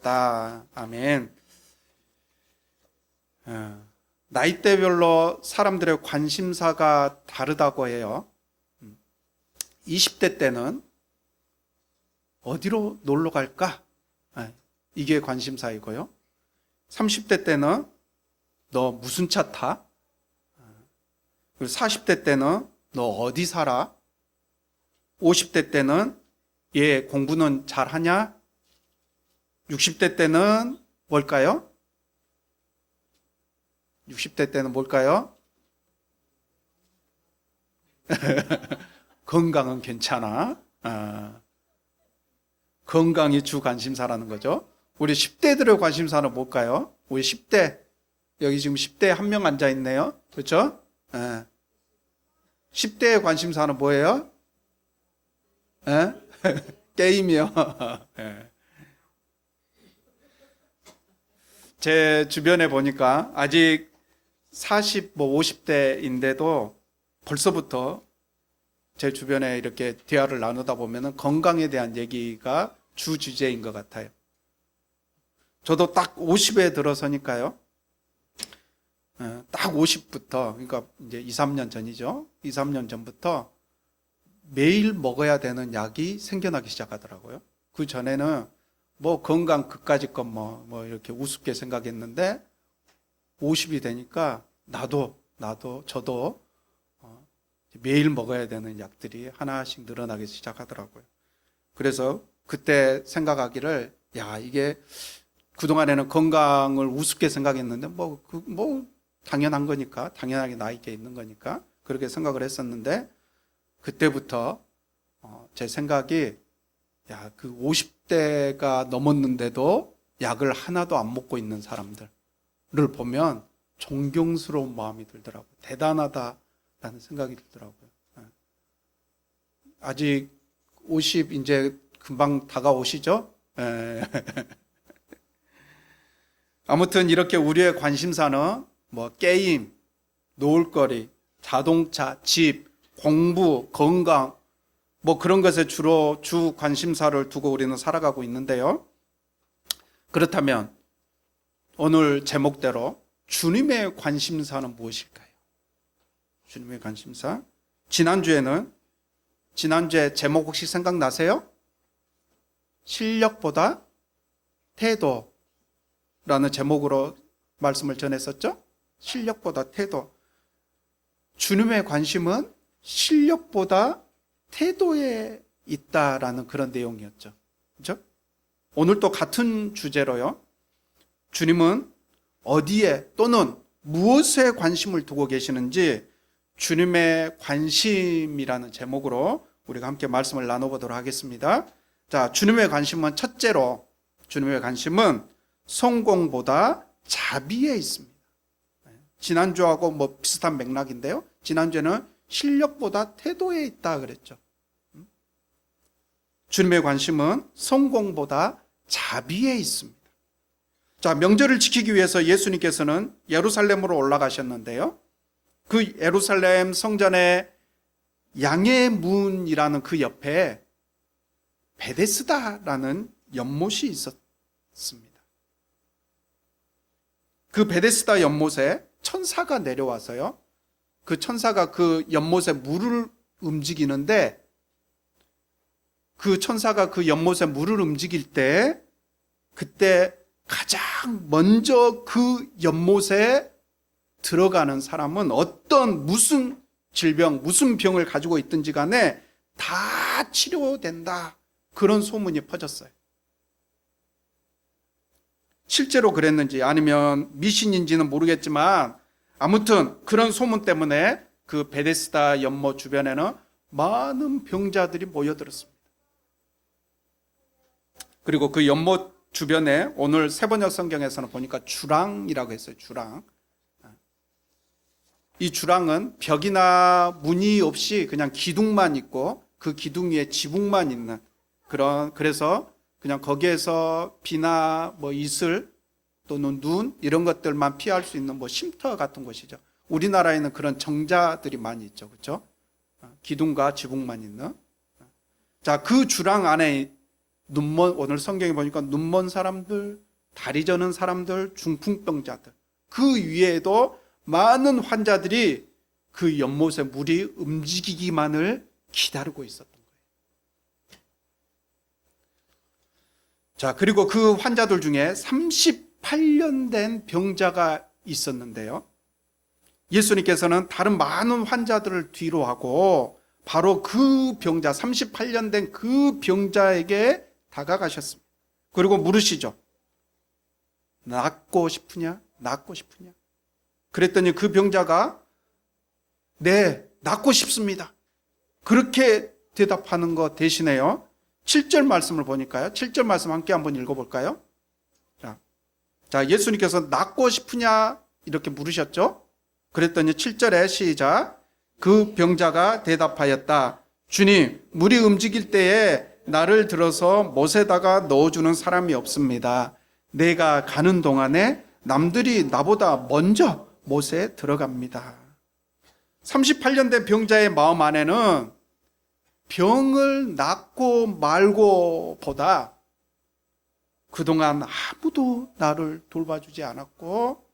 있다. 아멘. 나이대별로 사람들의 관심사가 다르다고 해요. 20대 때는 어디로 놀러 갈까? 이게 관심사이고요. 30대 때는 너 무슨 차 타? 그리고 40대 때는 너 어디 살아? 50대 때는 얘 공부는 잘하냐? 60대 때는 뭘까요? 60대 때는 뭘까요? 건강은 괜찮아. 건강이 주 관심사라는 거죠. 우리 10대들의 관심사는 뭘까요? 우리 10대, 여기 지금 10대 한 명 앉아 있네요. 그렇죠? 10대의 관심사는 뭐예요? 게임이요. 제 주변에 보니까 아직 40, 50대인데도 벌써부터 제 주변에 이렇게 대화를 나누다 보면 건강에 대한 얘기가 주 주제인 것 같아요. 저도 딱 50에 들어서니까요. 딱 50부터, 그러니까 이제 2, 3년 전이죠. 2, 3년 전부터 매일 먹어야 되는 약이 생겨나기 시작하더라고요. 그 전에는 뭐 건강 그까짓 건 뭐 이렇게 우습게 생각했는데 50이 되니까 저도 매일 먹어야 되는 약들이 하나씩 늘어나기 시작하더라고요. 그래서 그때 생각하기를, 야, 이게 그동안에는 건강을 우습게 생각했는데 당연한 거니까, 당연하게 나이에 있는 거니까 그렇게 생각을 했었는데, 그때부터 제 생각이, 야, 그 50대가 넘었는데도 약을 하나도 안 먹고 있는 사람들을 보면 존경스러운 마음이 들더라고요. 대단하다라는 생각이 들더라고요. 아직 50 이제 금방 다가오시죠? 아무튼 이렇게 우리의 관심사는 뭐 게임, 놀거리, 자동차, 집, 공부, 건강, 뭐 그런 것에 주로 주 관심사를 두고 우리는 살아가고 있는데요. 그렇다면 오늘 제목대로 주님의 관심사는 무엇일까요? 주님의 관심사. 지난주에 제목 혹시 생각나세요? 실력보다 태도라는 제목으로 말씀을 전했었죠? 실력보다 태도. 주님의 관심은 실력보다 태도에 있다라는 그런 내용이었죠. 그렇죠? 오늘 또 같은 주제로요. 주님은 어디에 또는 무엇에 관심을 두고 계시는지 주님의 관심이라는 제목으로 우리가 함께 말씀을 나눠보도록 하겠습니다. 자, 주님의 관심은 첫째로 주님의 관심은 성공보다 자비에 있습니다. 지난주하고 뭐 비슷한 맥락인데요. 지난주에는 실력보다 태도에 있다 그랬죠. 주님의 관심은 성공보다 자비에 있습니다. 자, 명절을 지키기 위해서 예수님께서는 예루살렘으로 올라가셨는데요. 그 예루살렘 성전의 양의 문이라는 그 옆에 베데스다라는 연못이 있었습니다. 그 베데스다 연못에 천사가 내려와서요. 그 천사가 그 연못에 물을 움직이는데, 그 천사가 그 연못에 물을 움직일 때 그때 가장 먼저 그 연못에 들어가는 사람은 무슨 질병, 무슨 병을 가지고 있든지 간에 다 치료된다. 그런 소문이 퍼졌어요. 실제로 그랬는지 아니면 미신인지는 모르겠지만 아무튼 그런 소문 때문에 그 베데스다 연못 주변에는 많은 병자들이 모여들었습니다. 그리고 그 연못 주변에 오늘 세번역 성경에서는 보니까 주랑이라고 했어요. 주랑. 이 주랑은 벽이나 문이 없이 그냥 기둥만 있고 그 기둥 위에 지붕만 있는 그래서 그냥 거기에서 비나 뭐 이슬 또는 눈 이런 것들만 피할 수 있는 뭐 쉼터 같은 곳이죠. 우리나라에는 그런 정자들이 많이 있죠. 그렇죠? 기둥과 지붕만 있는. 자, 그 주랑 안에 오늘 성경에 보니까 눈먼 사람들, 다리 저는 사람들, 중풍병자들, 그 위에도 많은 환자들이 그 연못의 물이 움직이기만을 기다리고 있었던 거예요. 자, 그리고 그 환자들 중에 38년 된 병자가 있었는데요. 예수님께서는 다른 많은 환자들을 뒤로 하고 바로 그 병자, 38년 된 그 병자에게 다가가셨습니다. 그리고 물으시죠. 낫고 싶으냐? 낫고 싶으냐? 그랬더니 그 병자가 네, 낫고 싶습니다. 그렇게 대답하는 것 대신에요. 7절 말씀을 보니까요. 7절 말씀 함께 한번 읽어볼까요? 자, 예수님께서 낫고 싶으냐? 이렇게 물으셨죠? 그랬더니 7절에 시작. 그 병자가 대답하였다. 주님, 물이 움직일 때에 나를 들어서 못에다가 넣어주는 사람이 없습니다. 내가 가는 동안에 남들이 나보다 먼저 못에 들어갑니다. 38년 된 병자의 마음 안에는 병을 낫고 말고 보다 그동안 아무도 나를 돌봐주지 않았고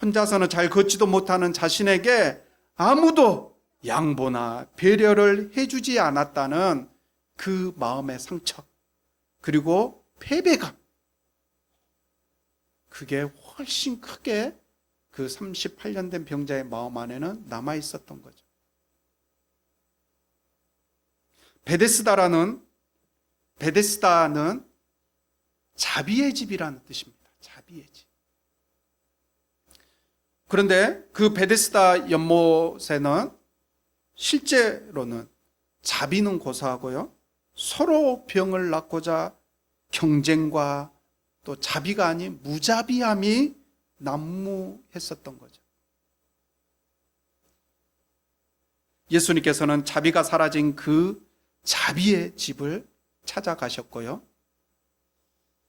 혼자서는 잘 걷지도 못하는 자신에게 아무도 양보나 배려를 해주지 않았다는 그 마음의 상처, 그리고 패배감, 그게 훨씬 크게 그 38년 된 병자의 마음 안에는 남아 있었던 거죠. 베데스다는 자비의 집이라는 뜻입니다. 자비의 집. 그런데 그 베데스다 연못에는 실제로는 자비는 고사하고요, 서로 병을 낫고자 경쟁과 또 자비가 아닌 무자비함이 난무했었던 거죠. 예수님께서는 자비가 사라진 그 자비의 집을 찾아가셨고요,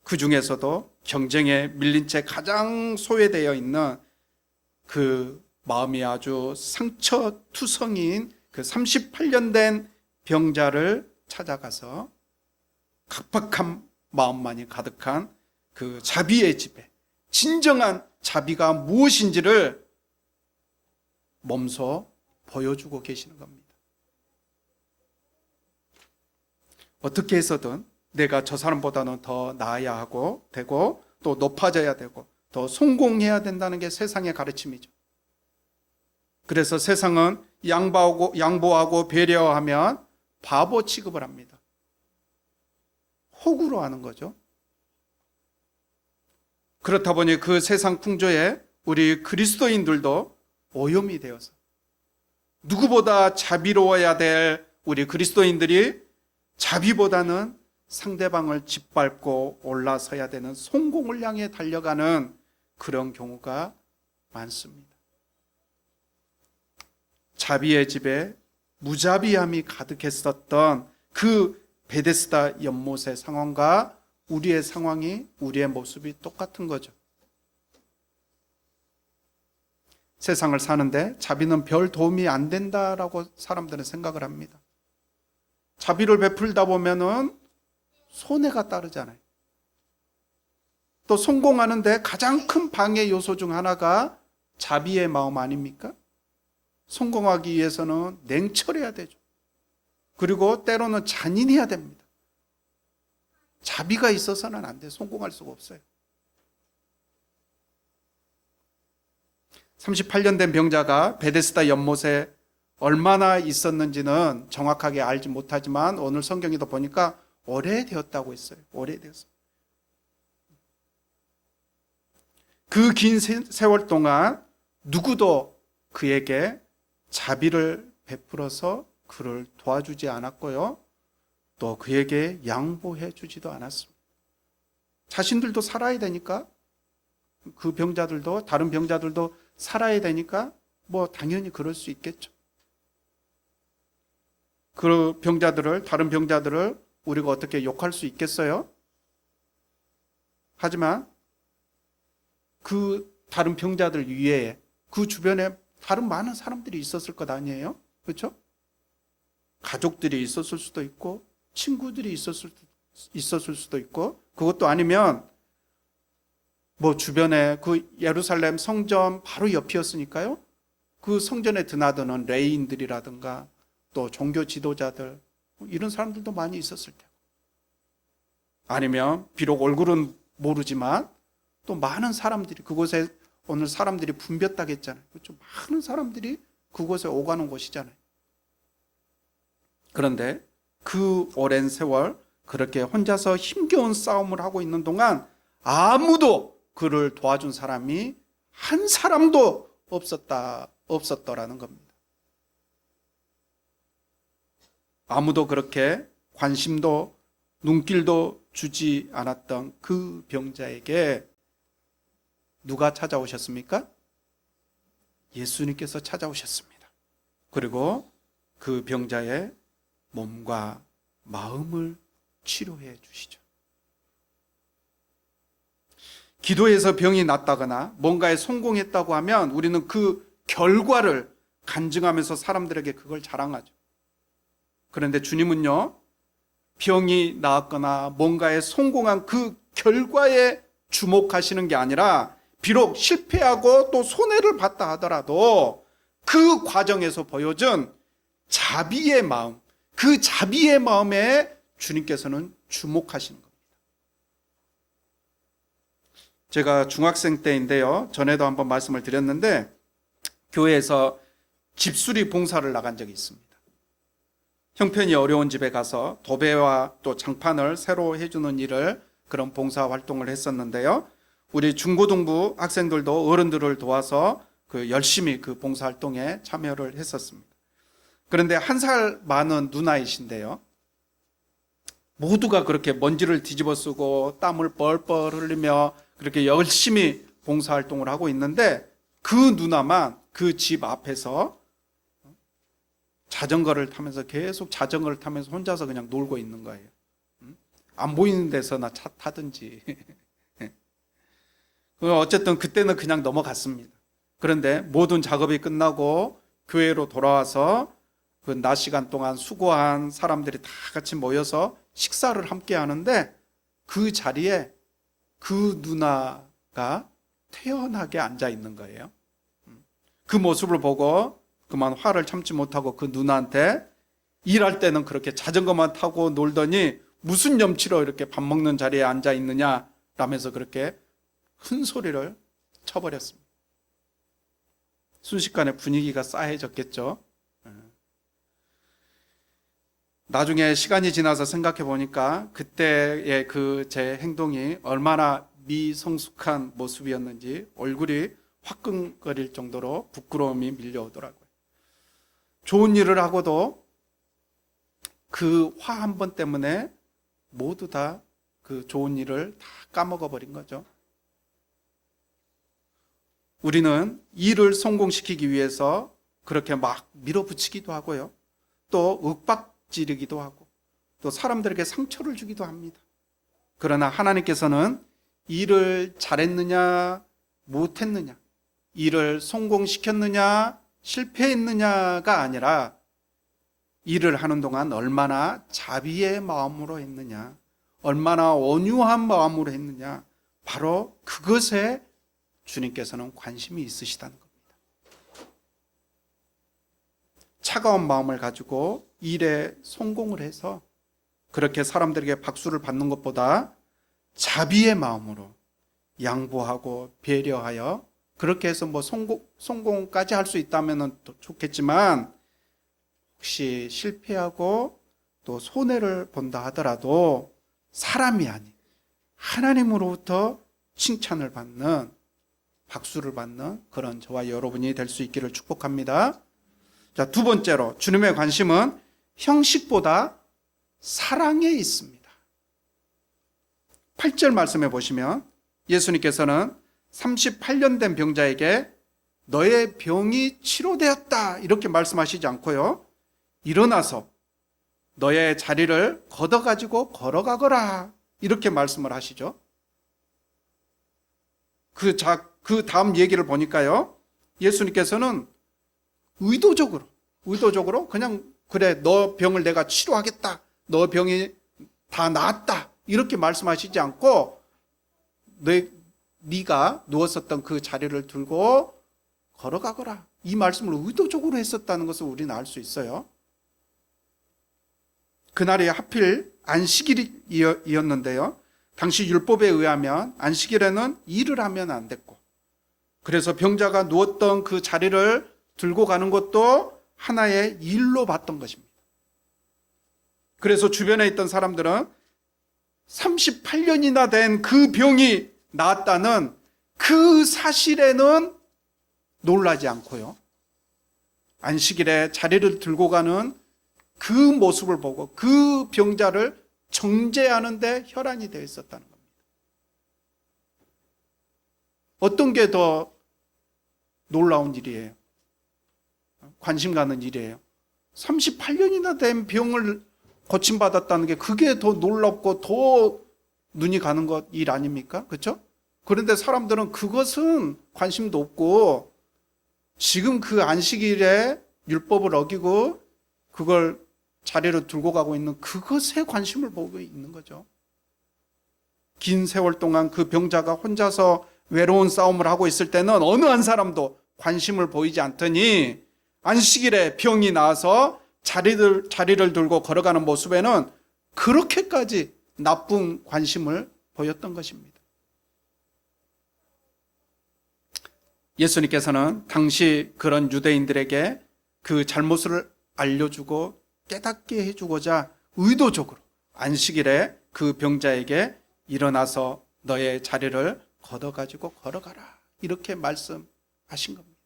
그 중에서도 경쟁에 밀린 채 가장 소외되어 있는 그 마음이 아주 상처투성이인 그 38년 된 병자를 찾아가서 각박한 마음만이 가득한 그 자비의 집에 진정한 자비가 무엇인지를 몸소 보여주고 계시는 겁니다. 어떻게 해서든 내가 저 사람보다는 더 나아야 하고 되고 또 높아져야 되고 더 성공해야 된다는 게 세상의 가르침이죠. 그래서 세상은 양보하고 배려하면 바보 취급을 합니다. 호구로 하는 거죠. 그렇다 보니 그 세상 풍조에 우리 그리스도인들도 오염이 되어서 누구보다 자비로워야 될 우리 그리스도인들이 자비보다는 상대방을 짓밟고 올라서야 되는 성공을 향해 달려가는 그런 경우가 많습니다. 자비의 집에 무자비함이 가득했었던 그 베데스다 연못의 상황과 우리의 상황이, 우리의 모습이 똑같은 거죠. 세상을 사는데 자비는 별 도움이 안 된다라고 사람들은 생각을 합니다. 자비를 베풀다 보면은 손해가 따르잖아요. 또 성공하는데 가장 큰 방해 요소 중 하나가 자비의 마음 아닙니까? 성공하기 위해서는 냉철해야 되죠. 그리고 때로는 잔인해야 됩니다. 자비가 있어서는 안 돼. 성공할 수가 없어요. 38년 된 병자가 베데스다 연못에 얼마나 있었는지는 정확하게 알지 못하지만 오늘 성경에도 보니까 오래되었다고 했어요. 오래되었어요. 그 긴 세월 동안 누구도 그에게 자비를 베풀어서 그를 도와주지 않았고요, 또 그에게 양보해 주지도 않았습니다. 자신들도 살아야 되니까, 그 병자들도, 다른 병자들도 살아야 되니까 뭐 당연히 그럴 수 있겠죠. 그 병자들을, 다른 병자들을 우리가 어떻게 욕할 수 있겠어요? 하지만 그 다른 병자들 위에 그 주변에 다른 많은 사람들이 있었을 것 아니에요? 그렇죠? 가족들이 있었을 수도 있고 친구들이 있었을 수도 있고 있었을 수도 있고, 그것도 아니면 뭐 주변에 그 예루살렘 성전 바로 옆이었으니까요. 그 성전에 드나드는 레인들이라든가 또 종교 지도자들, 이런 사람들도 많이 있었을 테고, 아니면 비록 얼굴은 모르지만 또 많은 사람들이 그곳에, 오늘 사람들이 붐볐다고 했잖아요. 그렇죠? 많은 사람들이 그곳에 오가는 곳이잖아요. 그런데 그 오랜 세월 그렇게 혼자서 힘겨운 싸움을 하고 있는 동안 아무도 그를 도와준 사람이 한 사람도 없었더라는 겁니다. 아무도 그렇게 관심도 눈길도 주지 않았던 그 병자에게 누가 찾아오셨습니까? 예수님께서 찾아오셨습니다. 그리고 그 병자의 몸과 마음을 치료해 주시죠. 기도에서 병이 낫다거나 뭔가에 성공했다고 하면 우리는 그 결과를 간증하면서 사람들에게 그걸 자랑하죠. 그런데 주님은요, 병이 나았거나 뭔가에 성공한 그 결과에 주목하시는 게 아니라, 비록 실패하고 또 손해를 봤다 하더라도 그 과정에서 보여준 자비의 마음, 그 자비의 마음에 주님께서는 주목하시는 겁니다. 제가 중학생 때인데요, 전에도 한번 말씀을 드렸는데, 교회에서 집수리 봉사를 나간 적이 있습니다. 형편이 어려운 집에 가서 도배와 또 장판을 새로 해주는 일을, 그런 봉사 활동을 했었는데요, 우리 중고등부 학생들도 어른들을 도와서 열심히 그 봉사 활동에 참여를 했었습니다. 그런데 1살 많은 누나이신데요, 모두가 그렇게 먼지를 뒤집어 쓰고 땀을 뻘뻘 흘리며 그렇게 열심히 봉사 활동을 하고 있는데, 그 누나만 그 집 앞에서 자전거를 타면서, 계속 자전거를 타면서 혼자서 그냥 놀고 있는 거예요. 안 보이는 데서나 차 타든지. 어쨌든 그때는 그냥 넘어갔습니다. 그런데 모든 작업이 끝나고 교회로 돌아와서 그 낮 시간 동안 수고한 사람들이 다 같이 모여서 식사를 함께 하는데, 그 자리에 그 누나가 태연하게 앉아 있는 거예요. 그 모습을 보고 그만 화를 참지 못하고 그 누나한테, 일할 때는 그렇게 자전거만 타고 놀더니 무슨 염치로 이렇게 밥 먹는 자리에 앉아 있느냐 라면서 그렇게 큰 소리를 쳐버렸습니다. 순식간에 분위기가 싸해졌겠죠. 나중에 시간이 지나서 생각해 보니까 그때의 그 제 행동이 얼마나 미성숙한 모습이었는지 얼굴이 화끈거릴 정도로 부끄러움이 밀려오더라고요. 좋은 일을 하고도 그 화 한 번 때문에 모두 다 그 좋은 일을 다 까먹어 버린 거죠. 우리는 일을 성공시키기 위해서 그렇게 막 밀어붙이기도 하고요, 또 윽박지르기도 하고 또 사람들에게 상처를 주기도 합니다. 그러나 하나님께서는 일을 잘했느냐 못했느냐, 일을 성공시켰느냐 실패했느냐가 아니라 일을 하는 동안 얼마나 자비의 마음으로 했느냐, 얼마나 온유한 마음으로 했느냐, 바로 그것에 주님께서는 관심이 있으시다는 겁니다. 차가운 마음을 가지고 일에 성공을 해서 그렇게 사람들에게 박수를 받는 것보다 자비의 마음으로 양보하고 배려하여, 그렇게 해서 뭐 성공까지 할 수 있다면 좋겠지만, 혹시 실패하고 또 손해를 본다 하더라도 사람이 아닌 하나님으로부터 칭찬을 받는, 박수를 받는 그런 저와 여러분이 될 수 있기를 축복합니다. 자, 두 번째로 주님의 관심은 형식보다 사랑에 있습니다. 8절 말씀해 보시면 예수님께서는 38년 된 병자에게 너의 병이 치료되었다 이렇게 말씀하시지 않고요, 일어나서 너의 자리를 걷어가지고 걸어가거라 이렇게 말씀을 하시죠. 그 다음 얘기를 보니까요, 예수님께서는 의도적으로 그냥, 그래 너 병을 내가 치료하겠다, 너 병이 다 나았다 이렇게 말씀하시지 않고 네가 누웠었던 그 자리를 들고 걸어가거라, 이 말씀을 의도적으로 했었다는 것을 우리는 알 수 있어요. 그날이 하필 안식일이었는데요, 당시 율법에 의하면 안식일에는 일을 하면 안 됐고, 그래서 병자가 누웠던 그 자리를 들고 가는 것도 하나의 일로 봤던 것입니다. 그래서 주변에 있던 사람들은 38년이나 된 그 병이 나았다는 그 사실에는 놀라지 않고요, 안식일에 자리를 들고 가는 그 모습을 보고 그 병자를 정죄하는 데 혈안이 되어 있었다는 겁니다. 어떤 게 더 놀라운 일이에요? 관심 가는 일이에요. 38년이나 된 병을 고침받았다는 게 그게 더 놀랍고 더 눈이 가는 것 일 아닙니까? 그렇죠? 그런데 사람들은 그것은 관심도 없고 지금 그 안식일에 율법을 어기고 그걸 자리로 들고 가고 있는 그것에 관심을 보고 있는 거죠. 긴 세월 동안 그 병자가 혼자서 외로운 싸움을 하고 있을 때는 어느 한 사람도 관심을 보이지 않더니 안식일에 병이 나와서 자리를 들고 걸어가는 모습에는 그렇게까지 나쁜 관심을 보였던 것입니다. 예수님께서는 당시 그런 유대인들에게 그 잘못을 알려주고 깨닫게 해주고자 의도적으로 안식일에 그 병자에게 일어나서 너의 자리를 걷어가지고 걸어가라, 이렇게 말씀하신 겁니다.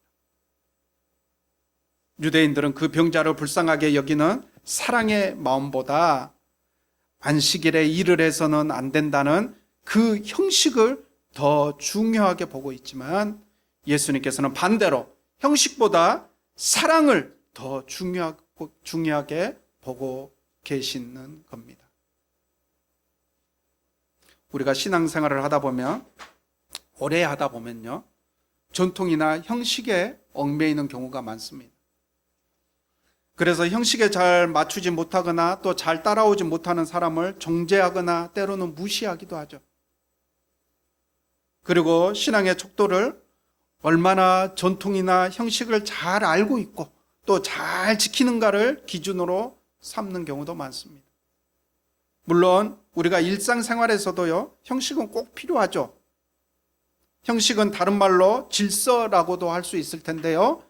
유대인들은 그 병자를 불쌍하게 여기는 사랑의 마음보다 안식일에 일을 해서는 안 된다는 그 형식을 더 중요하게 보고 있지만, 예수님께서는 반대로 형식보다 사랑을 더 중요하게 보고 계시는 겁니다. 우리가 신앙생활을 하다 보면, 오래 하다 보면요, 전통이나 형식에 얽매이는 경우가 많습니다. 그래서 형식에 잘 맞추지 못하거나 또 잘 따라오지 못하는 사람을 정죄하거나 때로는 무시하기도 하죠. 그리고 신앙의 척도를 얼마나 전통이나 형식을 잘 알고 있고 또 잘 지키는가를 기준으로 삼는 경우도 많습니다. 물론 우리가 일상생활에서도요, 형식은 꼭 필요하죠. 형식은 다른 말로 질서라고도 할 수 있을 텐데요,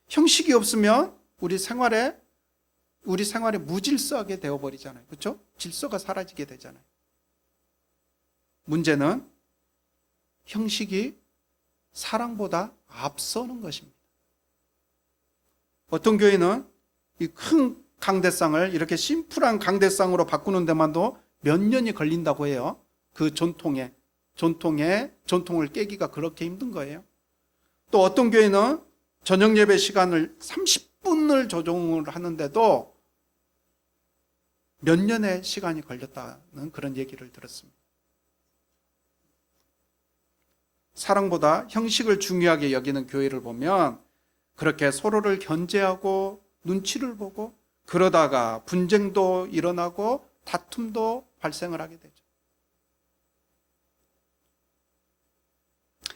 형식이 없으면 우리 생활이 무질서하게 되어버리잖아요. 그렇죠? 질서가 사라지게 되잖아요. 문제는 형식이 사랑보다 앞서는 것입니다. 어떤 교회는 이 큰 강대상을 이렇게 심플한 강대상으로 바꾸는 데만도 몇 년이 걸린다고 해요. 그 전통을 깨기가 그렇게 힘든 거예요. 또 어떤 교회는 저녁 예배 시간을 30분을 조정을 하는데도 몇 년의 시간이 걸렸다는 그런 얘기를 들었습니다. 사랑보다 형식을 중요하게 여기는 교회를 보면 그렇게 서로를 견제하고 눈치를 보고 그러다가 분쟁도 일어나고 다툼도 발생을 하게 되죠.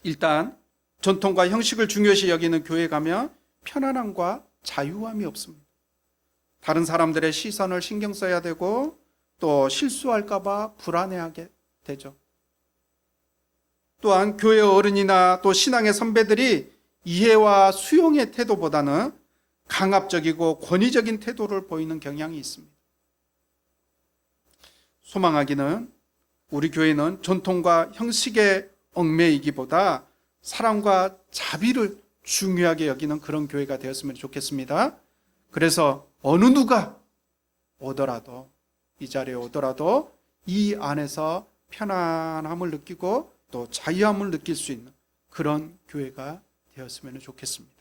일단 전통과 형식을 중요시 여기는 교회에 가면 편안함과 자유함이 없습니다. 다른 사람들의 시선을 신경 써야 되고 또 실수할까 봐 불안해하게 되죠. 또한 교회 어른이나 또 신앙의 선배들이 이해와 수용의 태도보다는 강압적이고 권위적인 태도를 보이는 경향이 있습니다. 소망하기는 우리 교회는 전통과 형식에 얽매이기보다 사랑과 자비를 중요하게 여기는 그런 교회가 되었으면 좋겠습니다. 그래서 어느 누가 오더라도, 이 자리에 오더라도 이 안에서 편안함을 느끼고 또 자유함을 느낄 수 있는 그런 교회가 되었으면 좋겠습니다.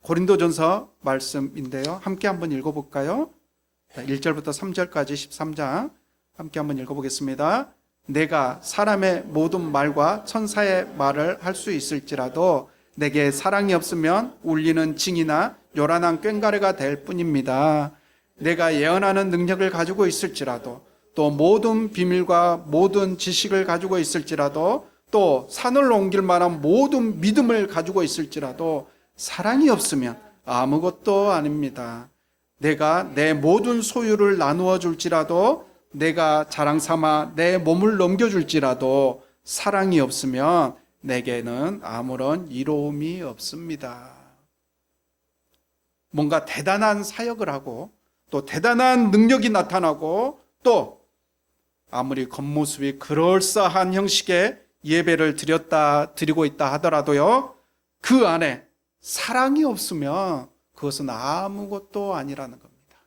고린도전서 말씀인데요, 함께 한번 읽어볼까요? 1절부터 3절까지 13장 함께 한번 읽어보겠습니다. 내가 사람의 모든 말과 천사의 말을 할 수 있을지라도 내게 사랑이 없으면 울리는 징이나 요란한 꽹가리가 될 뿐입니다. 내가 예언하는 능력을 가지고 있을지라도 또 모든 비밀과 모든 지식을 가지고 있을지라도, 또 산을 옮길 만한 모든 믿음을 가지고 있을지라도 사랑이 없으면 아무것도 아닙니다. 내가 내 모든 소유를 나누어 줄지라도, 내가 자랑 삼아 내 몸을 넘겨줄지라도 사랑이 없으면 내게는 아무런 이로움이 없습니다. 뭔가 대단한 사역을 하고 또 대단한 능력이 나타나고 또 아무리 겉모습이 그럴싸한 형식의 예배를 드리고 있다 하더라도요, 그 안에 사랑이 없으면 그것은 아무것도 아니라는 겁니다.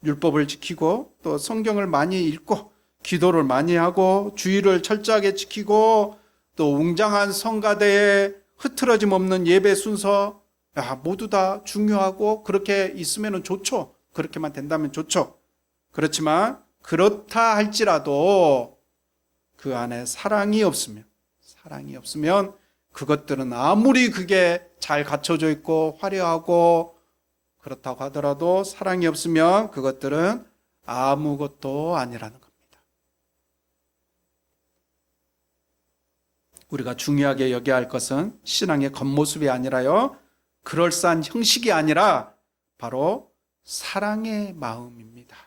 율법을 지키고 또 성경을 많이 읽고 기도를 많이 하고 주의를 철저하게 지키고 또 웅장한 성가대에 흐트러짐 없는 예배 순서, 모두 다 중요하고 그렇게 있으면 좋죠. 그렇게만 된다면 좋죠. 그렇지만 그렇다 할지라도 그 안에 사랑이 없으면 그것들은 아무리 그게 잘 갖춰져 있고 화려하고 그렇다고 하더라도 사랑이 없으면 그것들은 아무것도 아니라는 겁니다. 우리가 중요하게 여겨야 할 것은 신앙의 겉모습이 아니라요, 그럴싸한 형식이 아니라 바로 사랑의 마음입니다.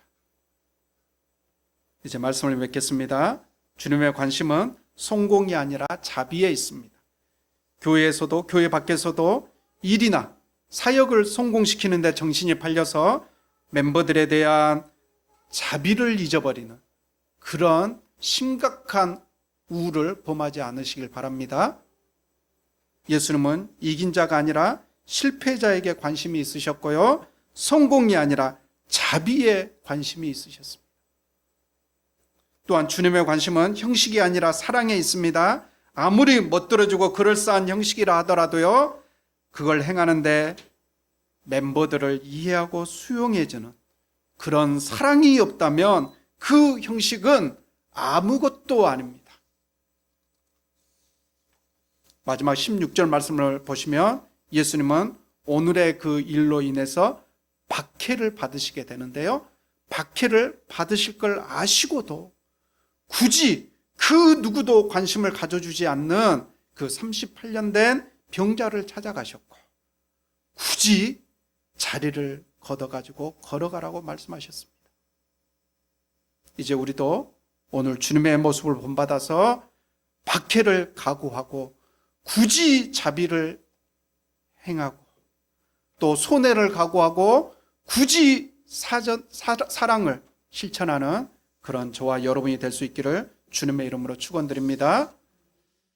이제 말씀을 맺겠습니다. 주님의 관심은 성공이 아니라 자비에 있습니다. 교회에서도 교회 밖에서도 일이나 사역을 성공시키는 데 정신이 팔려서 멤버들에 대한 자비를 잊어버리는 그런 심각한 우를 범하지 않으시길 바랍니다. 예수님은 이긴 자가 아니라 실패자에게 관심이 있으셨고요, 성공이 아니라 자비에 관심이 있으셨습니다. 또한 주님의 관심은 형식이 아니라 사랑에 있습니다. 아무리 멋들어지고 그럴싸한 형식이라 하더라도요, 그걸 행하는데 멤버들을 이해하고 수용해주는 그런 사랑이 없다면 그 형식은 아무것도 아닙니다. 마지막 16절 말씀을 보시면 예수님은 오늘의 그 일로 인해서 박해를 받으시게 되는데요, 박해를 받으실 걸 아시고도 굳이 그 누구도 관심을 가져주지 않는 그 38년 된 병자를 찾아가셨고 굳이 자리를 걷어가지고 걸어가라고 말씀하셨습니다. 이제 우리도 오늘 주님의 모습을 본받아서 박해를 각오하고 굳이 자비를 행하고 또 손해를 각오하고 굳이 사랑을 실천하는 그런 저와 여러분이 될 수 있기를 주님의 이름으로 축원드립니다.